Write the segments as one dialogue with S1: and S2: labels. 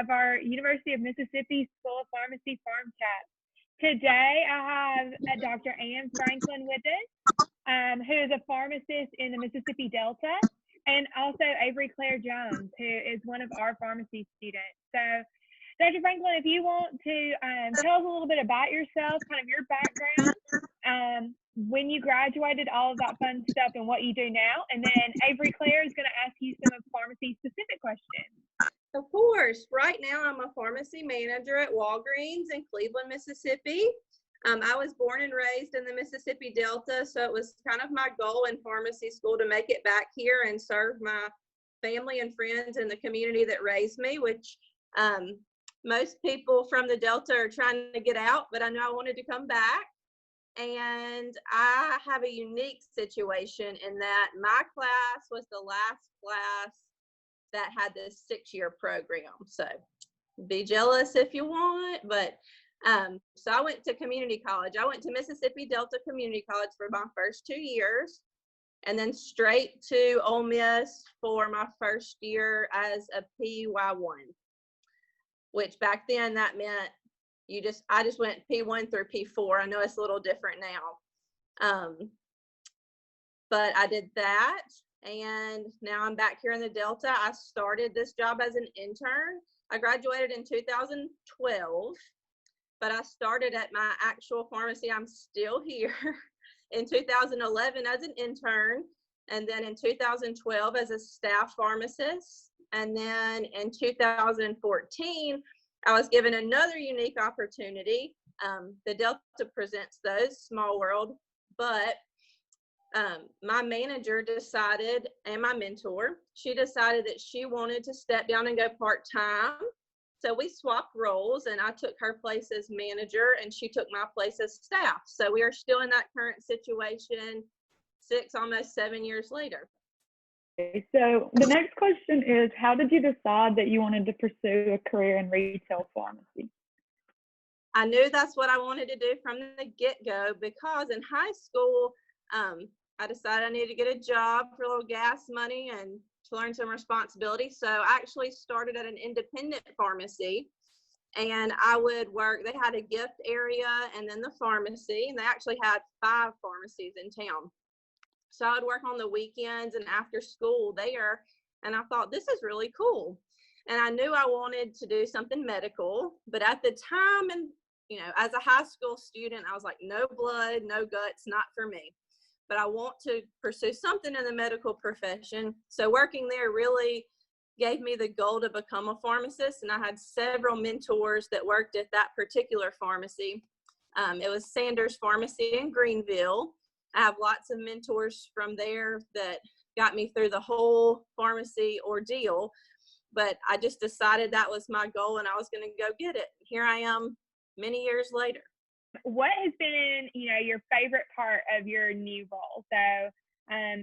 S1: of our University of Mississippi School of Pharmacy PharmChats. Today, I have Dr. Ann Franklin with us, who is a pharmacist in the Mississippi Delta, and also Avery Claire Jones, who is one of our pharmacy students. So, Dr. Franklin, if you want to tell us a little bit about yourself, kind of your background, when you graduated, all of that fun stuff, and what you do now. And then Avery Claire is going to ask you some of pharmacy-specific questions.
S2: Of course. Right now, I'm a pharmacy manager at Walgreens in Cleveland, Mississippi. I was born and raised in the Mississippi Delta, so it was kind of my goal in pharmacy school to make it back here and serve my family and friends in the community that raised me, which most people from the Delta are trying to get out, but I knew I wanted to come back. And I have a unique situation in that my class was the last class that had this 6-year program. So be jealous if you want, but so I went to community college. I went to Mississippi Delta Community College for my first 2 years, and then straight to Ole Miss for my first year as a PY1, which back then that meant I just went P1 through P4. I know it's a little different now. But I did that, and now I'm back here in the Delta. I started this job as an intern. I graduated in 2012, but I started at my actual pharmacy. I'm still here in 2011 as an intern, and then in 2012 as a staff pharmacist. And then in 2014, I was given another unique opportunity. The Delta presents those, small world, but my manager decided, and my mentor, she decided that she wanted to step down and go part-time. So we swapped roles, and I took her place as manager, and she took my place as staff. So we are still in that current situation 6, almost 7 years later.
S3: Okay, so the next question is, how did you decide that you wanted to pursue a career in retail pharmacy?
S2: I knew that's what I wanted to do from the get-go, because in high school, I decided I needed to get a job for a little gas money and to learn some responsibility. So I actually started at an independent pharmacy, and I would work. They had a gift area and then the pharmacy, and they actually had 5 pharmacies in town. So I would work on the weekends and after school there, and I thought, this is really cool. And I knew I wanted to do something medical, but at the time, and as a high school student, I was like, no blood, no guts, not for me. But I want to pursue something in the medical profession. So working there really gave me the goal to become a pharmacist, and I had several mentors that worked at that particular pharmacy. It was Sanders Pharmacy in Greenville. I have lots of mentors from there that got me through the whole pharmacy ordeal, but I just decided that was my goal and I was going to go get it. Here I am many years later.
S1: What has been, your favorite part of your new role? So,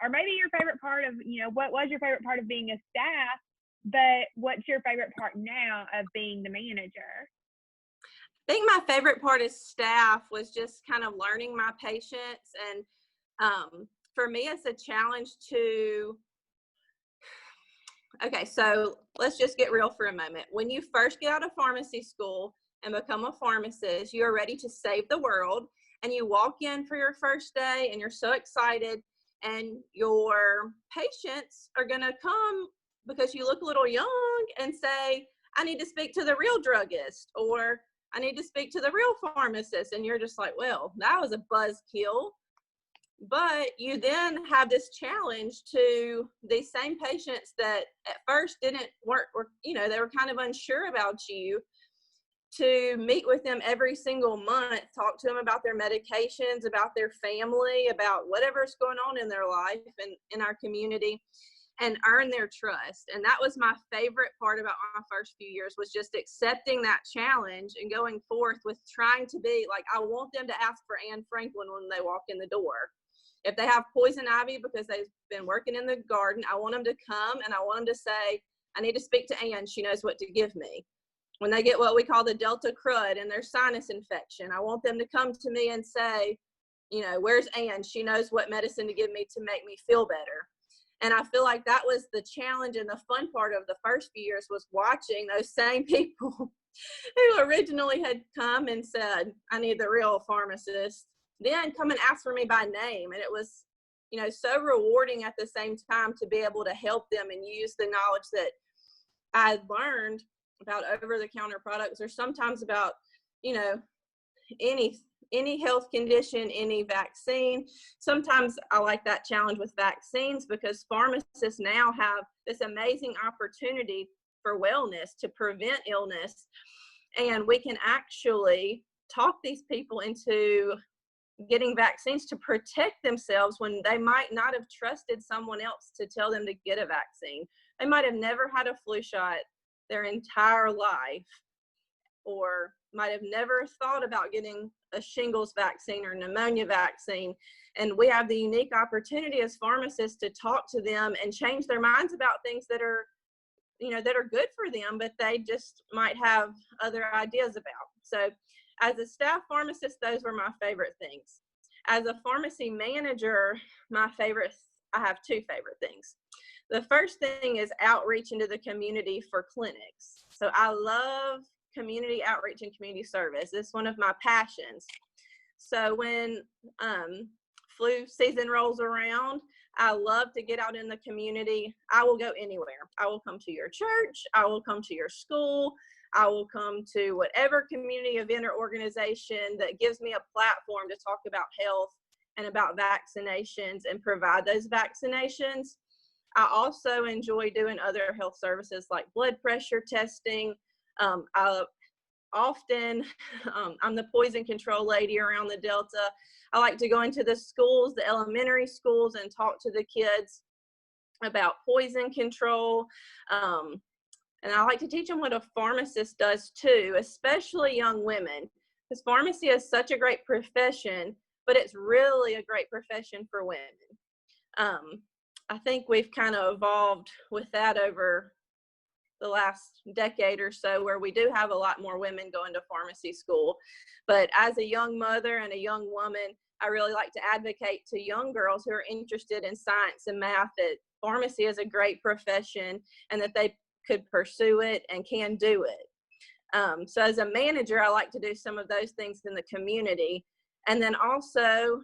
S1: or maybe your favorite part of, what was your favorite part of being a staff, but what's your favorite part now of being the manager?
S2: I think my favorite part as staff was just kind of learning my patients. And for me, it's a challenge to, okay, so let's just get real for a moment. When you first get out of pharmacy school and become a pharmacist, you are ready to save the world, and you walk in for your first day and you're so excited, and your patients are going to come because you look a little young and say, I need to speak to the real druggist, or I need to speak to the real pharmacist. And you're just like, well, that was a buzzkill. But you then have this challenge to these same patients that at first weren't, they were kind of unsure about you, to meet with them every single month, talk to them about their medications, about their family, about whatever's going on in their life and in our community, and earn their trust. And that was my favorite part about my first few years, was just accepting that challenge and going forth with trying to be like, I want them to ask for Ann Franklin when they walk in the door. If they have poison ivy because they've been working in the garden, I want them to come and I want them to say, I need to speak to Ann. She knows what to give me. When they get what we call the Delta crud and their sinus infection, I want them to come to me and say, where's Ann? She knows what medicine to give me to make me feel better. And I feel like that was the challenge and the fun part of the first few years, was watching those same people who originally had come and said, I need the real pharmacist, then come and ask for me by name. And it was, so rewarding at the same time to be able to help them and use the knowledge that I had learned about over-the-counter products, or sometimes about, any health condition, any vaccine. Sometimes I like that challenge with vaccines, because pharmacists now have this amazing opportunity for wellness, to prevent illness. And we can actually talk these people into getting vaccines to protect themselves when they might not have trusted someone else to tell them to get a vaccine. They might have never had a flu shot their entire life, or might have never thought about getting a shingles vaccine or pneumonia vaccine. And we have the unique opportunity as pharmacists to talk to them and change their minds about things that are, that are good for them, but they just might have other ideas about. So as a staff pharmacist, those were my favorite things. As a pharmacy manager, I have two favorite things. The first thing is outreach into the community for clinics. So I love community outreach and community service. It's one of my passions. So when flu season rolls around, I love to get out in the community. I will go anywhere. I will come to your church. I will come to your school. I will come to whatever community event or organization that gives me a platform to talk about health and about vaccinations and provide those vaccinations. I also enjoy doing other health services like blood pressure testing. I'm the poison control lady around the Delta. I like to go into the schools, the elementary schools, and talk to the kids about poison control. And I like to teach them what a pharmacist does too, especially young women, because pharmacy is such a great profession, but it's really a great profession for women. I think we've kind of evolved with that over the last decade or so, where we do have a lot more women going to pharmacy school. But as a young mother and a young woman, I really like to advocate to young girls who are interested in science and math that pharmacy is a great profession and that they could pursue it and can do it. So as a manager, I like to do some of those things in the community, and then also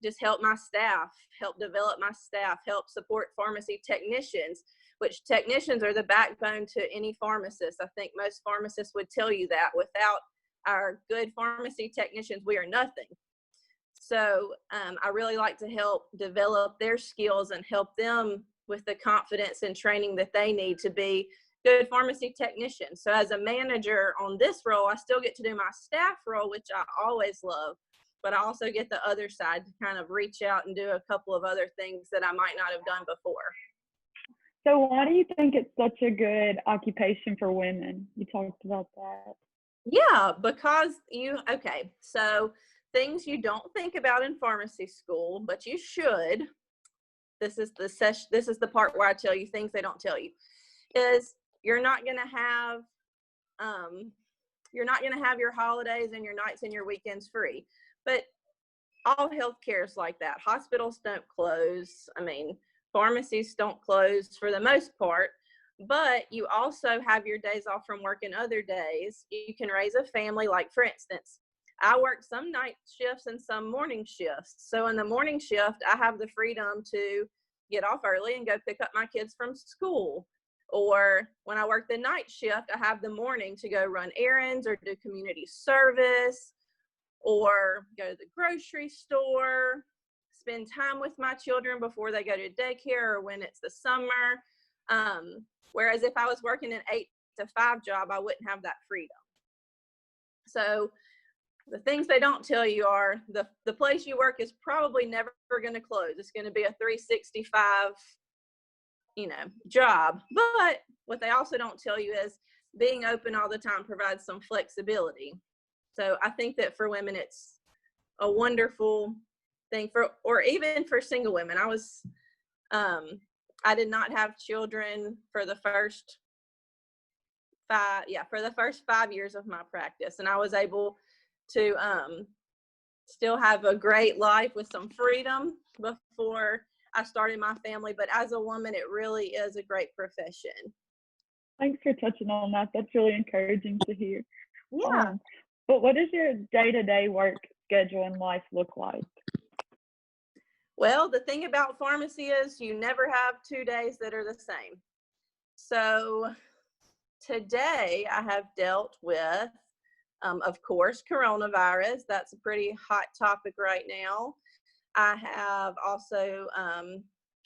S2: just help my staff, help develop my staff, help support pharmacy technicians, which technicians are the backbone to any pharmacist. I think most pharmacists would tell you that. Without our good pharmacy technicians, we are nothing. So I really like to help develop their skills and help them with the confidence and training that they need to be good pharmacy technicians. So as a manager on this role, I still get to do my staff role, which I always love, but I also get the other side to kind of reach out and do a couple of other things that I might not have done before.
S3: So why do you think it's such a good occupation for women? You talked about that.
S2: Yeah, because so things you don't think about in pharmacy school, but you should. This is the part where I tell you things they don't tell you. Is you're not going to have your holidays and your nights and your weekends free. But all healthcare is like that. Hospitals don't close. I mean, pharmacies don't close for the most part, but you also have your days off from work and other days. You can raise a family. Like, for instance, I work some night shifts and some morning shifts. So in the morning shift, I have the freedom to get off early and go pick up my kids from school. Or when I work the night shift, I have the morning to go run errands or do community service or go to the grocery store, spend time with my children before they go to daycare or when it's the summer. Whereas if I was working an 8 to 5 job, I wouldn't have that freedom. So the things they don't tell you are the place you work is probably never going to close. It's going to be a 365, job. But what they also don't tell you is being open all the time provides some flexibility. So I think that for women, it's a wonderful thing or even for single women. I did not have children for the first 5 years of my practice. And I was able to still have a great life with some freedom before I started my family, but as a woman, it really is a great profession.
S3: Thanks for touching on that. That's really encouraging to hear.
S2: Yeah.
S3: But what does your day-to-day work schedule and life look like?
S2: Well, the thing about pharmacy is you never have 2 days that are the same. So today I have dealt with, of course, coronavirus. That's a pretty hot topic right now. I have also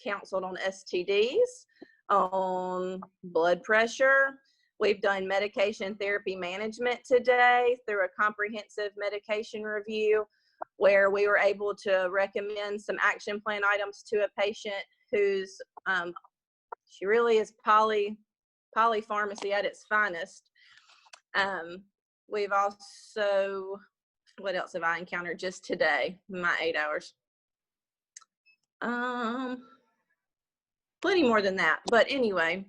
S2: counseled on STDs, on blood pressure. We've done medication therapy management today through a comprehensive medication review where we were able to recommend some action plan items to a patient who's, she really is polypharmacy at its finest. We've also, what else have I encountered just today, my 8 hours? Plenty more than that, but anyway,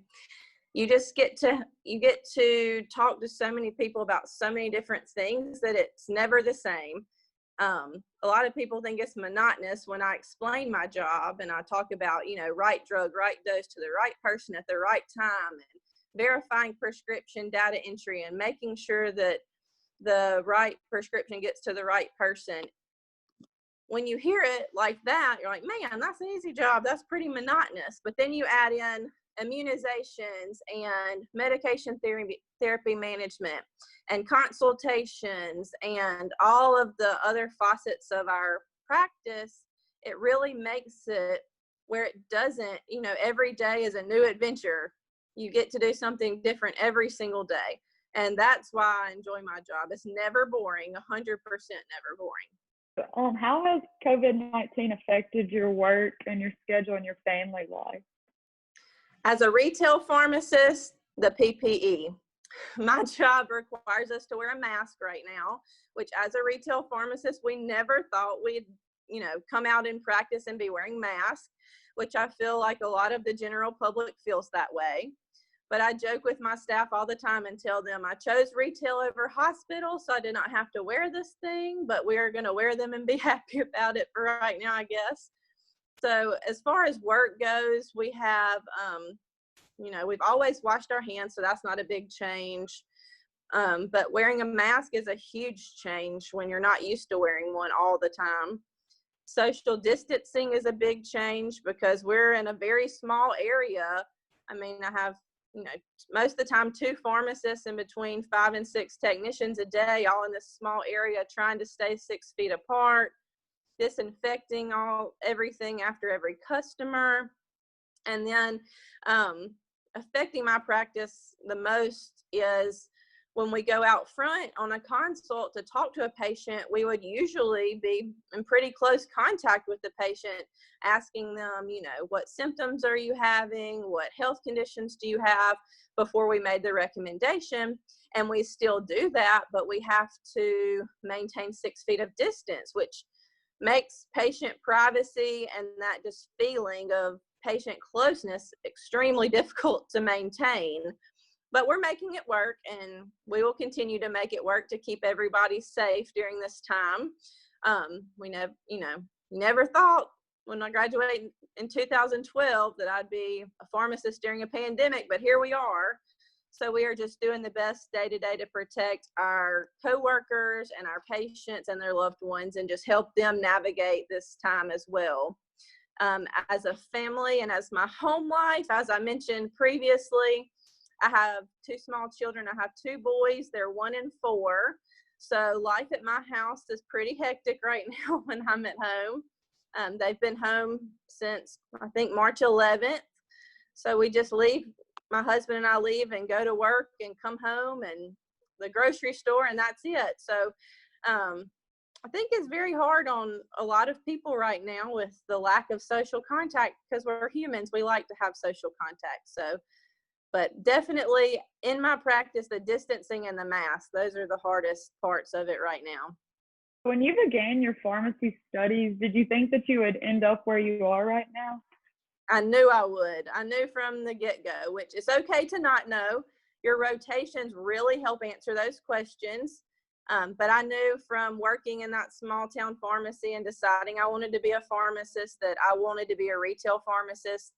S2: you get to talk to so many people about so many different things that it's never the same. A lot of people think it's monotonous when I explain my job and I talk about, right drug, right dose to the right person at the right time, and verifying prescription data entry and making sure that the right prescription gets to the right person. When you hear it like that, you're like, man, that's an easy job. That's pretty monotonous. But then you add in immunizations and medication therapy management and consultations and all of the other facets of our practice. It really makes it where it doesn't, every day is a new adventure. You get to do something different every single day. And that's why I enjoy my job. It's never boring, 100% never boring.
S3: How has COVID-19 affected your work and your schedule and your family life?
S2: As a retail pharmacist, the PPE. My job requires us to wear a mask right now, which as a retail pharmacist, we never thought we'd, come out in practice and be wearing masks, which I feel like a lot of the general public feels that way. But I joke with my staff all the time and tell them I chose retail over hospital, so I did not have to wear this thing, but we're going to wear them and be happy about it for right now, I guess. So as far as work goes, we have, we've always washed our hands, so that's not a big change. But wearing a mask is a huge change when you're not used to wearing one all the time. Social distancing is a big change because we're in a very small area. I mean, I have, most of the time 2 pharmacists and between 5 and 6 technicians a day, all in this small area, trying to stay 6 feet apart, disinfecting everything after every customer. And then affecting my practice the most is when we go out front on a consult to talk to a patient, we would usually be in pretty close contact with the patient, asking them, what symptoms are you having? What health conditions do you have before we made the recommendation? And we still do that, but we have to maintain 6 feet of distance, which makes patient privacy and that just feeling of patient closeness extremely difficult to maintain. But we're making it work, and we will continue to make it work to keep everybody safe during this time. We never thought when I graduated in 2012 that I'd be a pharmacist during a pandemic, but here we are. So we are just doing the best day to day to protect our coworkers and our patients and their loved ones and just help them navigate this time as well. As a family and as my home life, as I mentioned previously, I have 2 small children. I have 2 boys. They're 1 and 4. So life at my house is pretty hectic right now when I'm at home. They've been home since, I think, March 11th. So we just leave. My husband and I leave and go to work and come home and the grocery store, and that's it. So I think it's very hard on a lot of people right now with the lack of social contact because we're humans. We like to have social contact. So, but definitely in my practice, the distancing and the mask, those are the hardest parts of it right now.
S3: When you began your pharmacy studies, did you think that you would end up where you are right now?
S2: I knew I would. I knew from the get-go, which is okay to not know. Your rotations really help answer those questions. But I knew from working in that small town pharmacy and deciding I wanted to be a pharmacist that I wanted to be a retail pharmacist.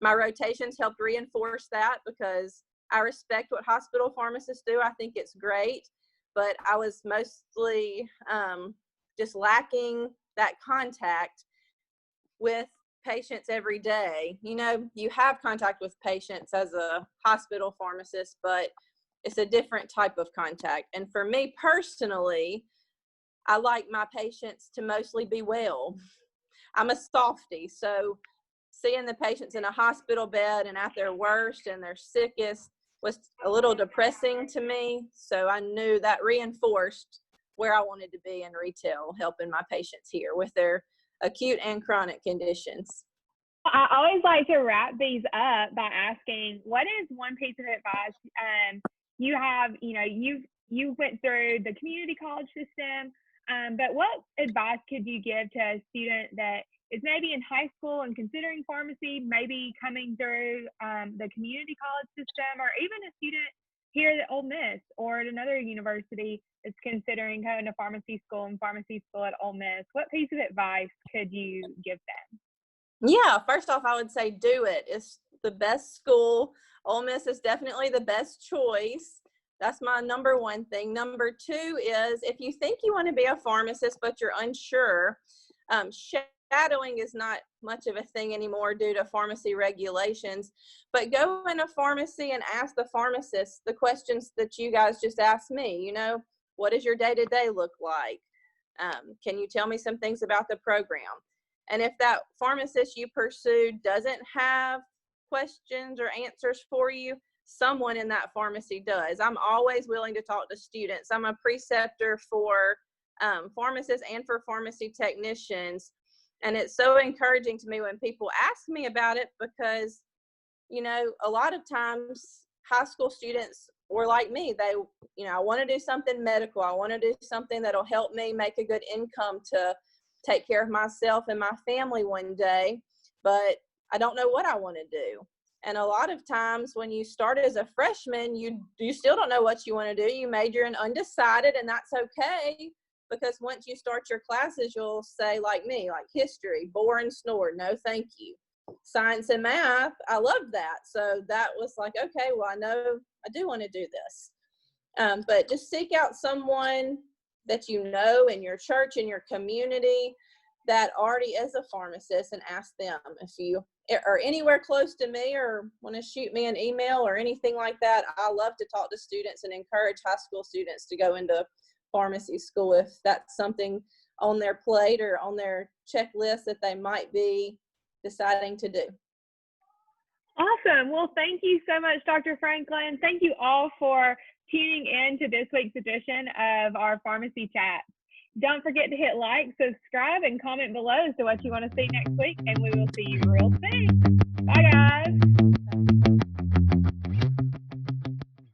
S2: My rotations helped reinforce that because I respect what hospital pharmacists do. I think it's great, but I was mostly just lacking that contact with patients every day. You know, you have contact with patients as a hospital pharmacist, but it's a different type of contact. And for me personally, I like my patients to mostly be well. I'm a softie, so seeing the patients in a hospital bed and at their worst and their sickest was a little depressing to me. So I knew that reinforced where I wanted to be in retail, helping my patients here with their acute and chronic conditions.
S1: I always like to wrap these up by asking, what is one piece of advice you have, you went through the community college system, but what advice could you give to a student that is maybe in high school and considering pharmacy, maybe coming through the community college system, or even a student here at Ole Miss or at another university that's considering going to pharmacy school and pharmacy school at Ole Miss? What piece of advice could you give them?
S2: Yeah, first off, I would say do it. It's the best school. Ole Miss is definitely the best choice. That's my number one thing. Number two is if you think you want to be a pharmacist, but you're unsure, shadowing is not much of a thing anymore due to pharmacy regulations, but go in a pharmacy and ask the pharmacist the questions that you guys just asked me. You know, what does your day-to-day look like? Can you tell me some things about the program? And if that pharmacist you pursued doesn't have questions or answers for you, someone in that pharmacy does. I'm always willing to talk to students. I'm a preceptor for pharmacists and for pharmacy technicians. And it's so encouraging to me when people ask me about it because, you know, a lot of times high school students were like me. They, you know, I want to do something medical. I want to do something that'll help me make a good income to take care of myself and my family one day, but I don't know what I want to do. And a lot of times when you start as a freshman, you still don't know what you want to do. You major in undecided, and that's okay, because once you start your classes, you'll say, like me, like history, bore and snore, no thank you. Science and math, I love that. So that was like, okay, well, I know I do want to do this. But just seek out someone that you know in your church, in your community, that already is a pharmacist, and ask them. If you are anywhere close to me or want to shoot me an email or anything like that, I love to talk to students and encourage high school students to go into pharmacy school if that's something on their plate or on their checklist that they might be deciding to do.
S1: Awesome. Well, thank you so much, Dr. Franklin. Thank you all for tuning in to this week's edition of our Pharmacy Chat. Don't forget to hit like, subscribe, and comment below as to what you want to see next week, and we will see you real soon. Bye, guys.